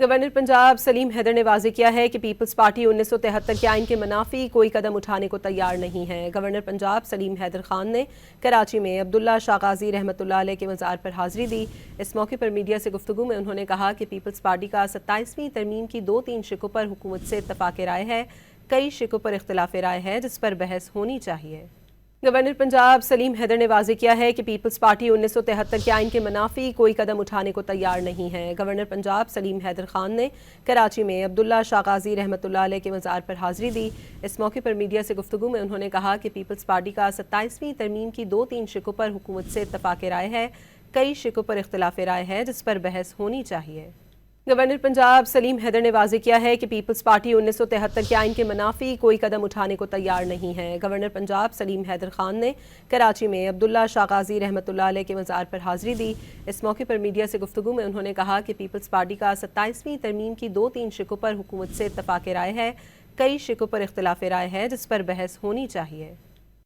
Governor Punjab سلیم حیدر نے واضح کیا ہے کہ پیپلز پارٹی 1973 کے آئین کے منافی کوئی قدم اٹھانے کو تیار نہیں ہے۔ گورنر پنجاب سلیم حیدر خان نے کراچی میں عبداللہ شاہ غازی رحمۃ اللہ علیہ کے مزار پر حاضری دی۔ اس موقع پر میڈیا سے گفتگو میں انہوں نے کہا کہ پیپلز پارٹی کا 27ویں ترمیم کی 2-3 شقوں پر حکومت سے اتفاق رائے ہے، کئی شقوں پر اختلاف رائے ہے جس پر بحث ہونی چاہیے۔ گورنر پنجاب سلیم حیدر نے واضح کیا ہے کہ پیپلز پارٹی 1973 کے آئین کے منافی کوئی قدم اٹھانے کو تیار نہیں ہے۔ گورنر پنجاب سلیم حیدر خان نے کراچی میں عبداللہ شاہ غازی رحمۃ اللہ علیہ کے مزار پر حاضری دی۔ اس موقع پر میڈیا سے گفتگو میں انہوں نے کہا کہ پیپلز پارٹی کا 27ویں ترمیم کی 2-3 شقوں پر حکومت سے اتفاق رائے ہے، کئی شقوں پر اختلاف رائے ہے جس پر بحث ہونی چاہیے۔ گورنر پنجاب سلیم حیدر نے واضح کیا ہے کہ پیپلز پارٹی 1973 کے آئین کے منافی کوئی قدم اٹھانے کو تیار نہیں ہے۔ گورنر پنجاب سلیم حیدر خان نے کراچی میں عبداللہ شاہ غازی رحمۃ اللہ علیہ کے مزار پر حاضری دی۔ اس موقع پر میڈیا سے گفتگو میں انہوں نے کہا کہ پیپلز پارٹی کا 27ویں ترمیم کی 2-3 شقوں پر حکومت سے اتفاق رائے ہے، کئی شقوں پر اختلاف رائے ہے جس پر بحث ہونی چاہیے۔